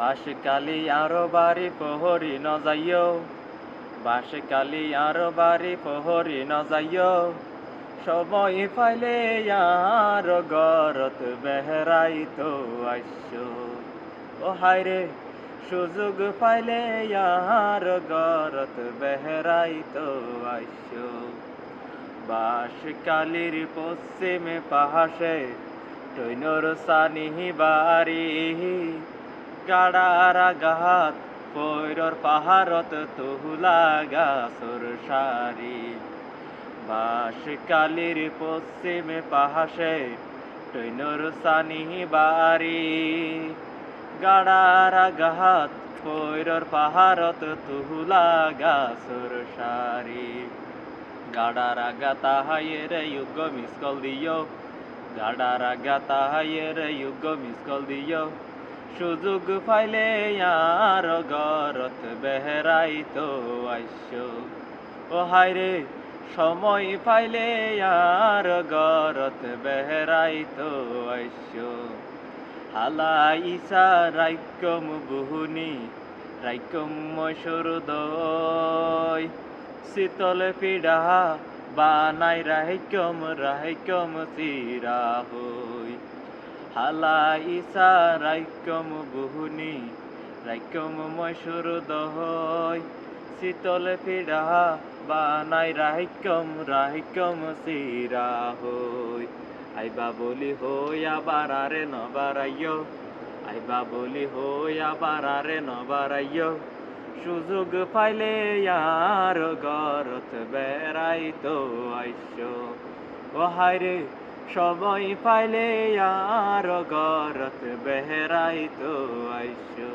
বাঁশকালি আরো বাড়ি প্রহরী ন যাইও, বাঁশকালি আরো বাড়ি প্রহরী ন যাইও, সময় পাইলে আর গরত বেহরাইতো আইসো। ও হায়রে সুযোগ পাইলে আর গরত বেহরাইতো আইসো। বাঁশকালির পশ্চিমে পাহাসে টৈনর সানিহি বাড়ি, গাড়ার আঘাত পৈরর পাহারত তুহুলা গাছর সারি। বাঁশকালির পশ্চিমে পাহাসে টৈনর সানিহি বাড়ি, গাড়ার আঘাত পৈরর পাহারত তুহুলা গাছর সারি। গাড়ার আঘাতা হাইয়ের যুগ মিসকল দিও, গাড়ার আঘাতা হাইয়ের যুগ মিসকল দিও, সুযোগ পাইলে আর গরত বেহরাইতো আইসো। ও হায়রে সময় পাইলে আর গরত বেহরাইতো আইসো। হালা ইসা রাইকম বুহুনি, রাইকম মসুরদয়, শীতল পিড়া বানাই রাহিকম চিরা হই। হালা ইসা রাইকম বুহুনি, রাইকম মসুরদয়, শীতল পিড়া বানাই রাহিকম চিরা হই। আইবা বলি হই আবার আরে নবারাইও, আইবা বলি হই আবার আরে নবারাইও, সুযোগ পাইলে আর গরত বেড়াইতো আইসো। ও হায়রে সময় পাইলে আর গরত বেড়াইতো আইসো।